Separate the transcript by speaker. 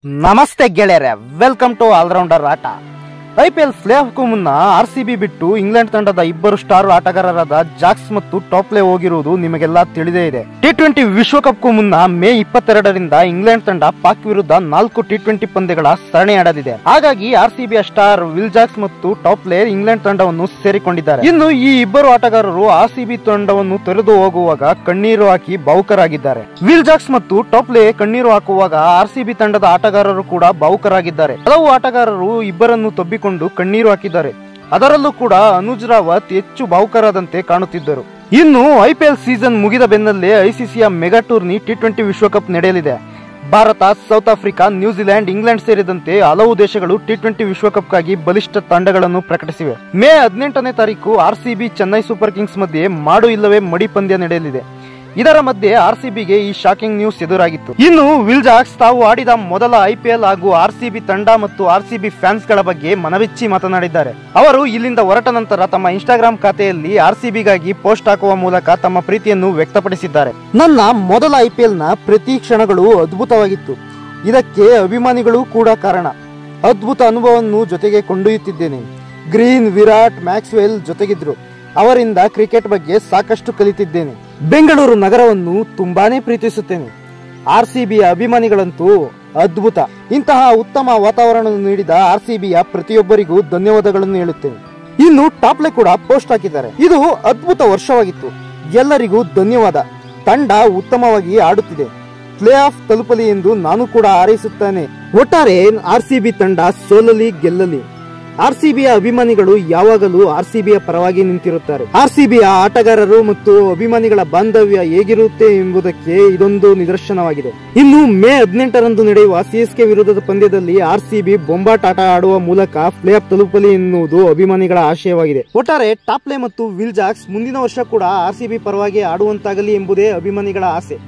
Speaker 1: ನಮಸ್ತೆ ಗೆಳೆಯರೆ, welcome to allrounder ಆಟ. ಐಪಿಎಲ್ ಪ್ಲೇ ಆಫ್ಗೂ ಮುನ್ನ ಆರ್ಸಿಬಿ ಬಿಟ್ಟು ಇಂಗ್ಲೆಂಡ್ ತಂಡದ ಇಬ್ಬರು ಸ್ಟಾರ್ ಆಟಗಾರರಾದ ಜಾಕ್ಸ್ ಮತ್ತು ಟಾಪ್ಲೆ ಹೋಗಿರುವುದು ನಿಮಗೆಲ್ಲ ತಿಳಿದೇ ಇದೆ. ಟಿ20 ವಿಶ್ವಕಪ್ಗೂ ಮುನ್ನ ಮೇ 22ರಿಂದ ಇಂಗ್ಲೆಂಡ್ ತಂಡ ಪಾಕ್ ವಿರುದ್ಧ 4 ಟಿ20 ಪಂದ್ಯಗಳ ಸರಣಿ ಆಡಲಿದೆ. ಹಾಗಾಗಿ ಆರ್ಸಿಬಿಯ ಸ್ಟಾರ್ ವಿಲ್ ಜಾಕ್ಸ್ ಮತ್ತು ಟಾಪ್ಲೆ ಇಂಗ್ಲೆಂಡ್ ತಂಡವನ್ನು ಸೇರಿಕೊಂಡಿದ್ದಾರೆ. ಇನ್ನು ಈ ಇಬ್ಬರು ಆಟಗಾರರು ಆರ್ಸಿಬಿ ತಂಡವನ್ನು ತೊರೆದು ಹೋಗುವಾಗ ಕಣ್ಣೀರು ಹಾಕಿ ಭಾವುಕರಾಗಿದ್ದಾರೆ. ವಿಲ್ ಜಾಕ್ಸ್ ಮತ್ತು ಟಾಪ್ಲೆ ಕಣ್ಣೀರು ಹಾಕುವಾಗ ಆರ್ಸಿಬಿ ತಂಡದ ಆಟಗಾರರು ಕೂಡ ಭಾವುಕರಾಗಿದ್ದಾರೆ. ಹಲವು ಆಟಗಾರರು ಇಬ್ಬರನ್ನು ತಬ್ಬಿಕೊಂಡು ಕಣ್ಣೀರು ಹಾಕಿದ್ದಾರೆ. ಅದರಲ್ಲೂ ಕೂಡ ಅನುಜ್ ರಾವತ್ ಹೆಚ್ಚು ಭಾವುಕರಾದಂತೆ ಕಾಣುತ್ತಿದ್ದರು. ಇನ್ನು ಐಪಿಎಲ್ ಸೀಸನ್ ಮುಗಿದ ಬೆನ್ನಲ್ಲೇ ಐಸಿಸಿಯ ಮೆಗಾ ಟೂರ್ನಿ ಟಿ20 ವಿಶ್ವಕಪ್ ನಡೆಯಲಿದೆ. Bharat, south Africa, New Zealand, England ಸೇರಿದಂತೆ ಹಲವು ದೇಶಗಳು ಟಿ20 ವಿಶ್ವಕಪ್ಗಾಗಿ ಬಲಿಷ್ಠ ತಂಡಗಳನ್ನು ಪ್ರಕಟಿಸಿವೆ. ಮೇ 18ನೇ ತಾರೀಕು ಆರ್ಸಿಬಿ ಚೆನ್ನೈ ಸೂಪರ್ ಕಿಂಗ್ಸ್ ಮಧ್ಯೆ ಮಾಡು ಇಲ್ಲವೇ ಮಡಿ ಪಂದ್ಯ ನಡೆಯಲಿದೆ. ಇದರ ಮಧ್ಯೆ ಆರ್ಸಿಬಿಗೆ ಈ ಶಾಕಿಂಗ್ ನ್ಯೂಸ್ ಎದುರಾಗಿತ್ತು. ಇನ್ನು ವಿಲ್ ಜಾಕ್ಸ್ ತಾವು ಆಡಿದ ಮೊದಲ ಐಪಿಎಲ್ ಹಾಗೂ ಆರ್ಸಿಬಿ ತಂಡ ಮತ್ತು ಆರ್ಸಿಬಿ ಫ್ಯಾನ್ಸ್ ಗಳ ಬಗ್ಗೆ ಮನಬಿಚ್ಚಿ ಮಾತನಾಡಿದ್ದಾರೆ. ಅವರು ಇಲ್ಲಿಂದ ಹೊರಟ ನಂತರ ತಮ್ಮ ಇನ್ಸ್ಟಾಗ್ರಾಮ್ ಖಾತೆಯಲ್ಲಿ ಆರ್ಸಿಬಿಗಾಗಿ ಪೋಸ್ಟ್ ಹಾಕುವ ಮೂಲಕ ತಮ್ಮ ಪ್ರೀತಿಯನ್ನು ವ್ಯಕ್ತಪಡಿಸಿದ್ದಾರೆ. ನನ್ನ ಮೊದಲ ಐಪಿಎಲ್ ನ ಪ್ರತಿ ಕ್ಷಣಗಳು ಅದ್ಭುತವಾಗಿತ್ತು. ಇದಕ್ಕೆ ಅಭಿಮಾನಿಗಳು ಕೂಡ ಕಾರಣ. ಅದ್ಭುತ ಅನುಭವವನ್ನು ಜೊತೆಗೆ ಕೊಂಡೊಯ್ಯುತ್ತಿದ್ದೇನೆ. ಗ್ರೀನ್, ವಿರಾಟ್, ಮ್ಯಾಕ್ಸ್ವೆಲ್ ಜೊತೆಗಿದ್ರು. ಅವರಿಂದ ಕ್ರಿಕೆಟ್ ಬಗ್ಗೆ ಸಾಕಷ್ಟು ಕಲಿತಿದ್ದೇನೆ. ಬೆಂಗಳೂರು ನಗರವನ್ನು ತುಂಬಾನೇ ಪ್ರೀತಿಸುತ್ತೇನೆ. ಆರ್ಸಿಬಿಯ ಅಭಿಮಾನಿಗಳಂತೂ ಅದ್ಭುತ. ಇಂತಹ ಉತ್ತಮ ವಾತಾವರಣ ನೀಡಿದ ಆರ್ಸಿಬಿಯ ಪ್ರತಿಯೊಬ್ಬರಿಗೂ ಧನ್ಯವಾದಗಳನ್ನು ಹೇಳುತ್ತೇನೆ. ಇನ್ನು ಟಾಪ್ಲೆ ಕೂಡ ಪೋಸ್ಟ್ ಹಾಕಿದ್ದಾರೆ. ಇದು ಅದ್ಭುತ ವರ್ಷವಾಗಿತ್ತು. ಎಲ್ಲರಿಗೂ ಧನ್ಯವಾದ. ತಂಡ ಉತ್ತಮವಾಗಿ ಆಡುತ್ತಿದೆ. ಪ್ಲೇ ಆಫ್ ತಲುಪಲಿ ಎಂದು ನಾನು ಕೂಡ ಹಾರೈಸುತ್ತೇನೆ. ಒಟ್ಟಾರೆ ಆರ್ಸಿಬಿ ತಂಡ ಸೋಲಲಿ ಗೆಲ್ಲಲಿ, ಆರ್ಸಿಬಿಯ ಅಭಿಮಾನಿಗಳು ಯಾವಾಗಲೂ ಆರ್ಸಿಬಿಯ ಪರವಾಗಿ ನಿಂತಿರುತ್ತಾರೆ. ಆರ್ಸಿಬಿಯ ಆಟಗಾರರು ಮತ್ತು ಅಭಿಮಾನಿಗಳ ಬಾಂಧವ್ಯ ಹೇಗಿರುತ್ತೆ ಎಂಬುದಕ್ಕೆ ಇದೊಂದು ನಿದರ್ಶನವಾಗಿದೆ. ಇನ್ನು ಮೇ 18ರಂದು ನಡೆಯುವ ಸಿಎಸ್ಕೆ ವಿರುದ್ಧದ ಪಂದ್ಯದಲ್ಲಿ ಆರ್ಸಿಬಿ ಬೊಂಬಾಟ್ ಆಟ ಆಡುವ ಮೂಲಕ ಪ್ಲೇ ಆಫ್ ತಲುಪಲಿ ಎನ್ನುವುದು ಅಭಿಮಾನಿಗಳ ಆಶಯವಾಗಿದೆ. ಒಟ್ಟಾರೆ ಟಾಪ್ಲೆ ಮತ್ತು ವಿಲ್ ಜಾಕ್ಸ್ ಮುಂದಿನ ವರ್ಷ ಕೂಡ ಆರ್ಸಿಬಿ ಪರವಾಗಿ ಆಡುವಂತಾಗಲಿ ಎಂಬುದೇ ಅಭಿಮಾನಿಗಳ ಆಸೆ.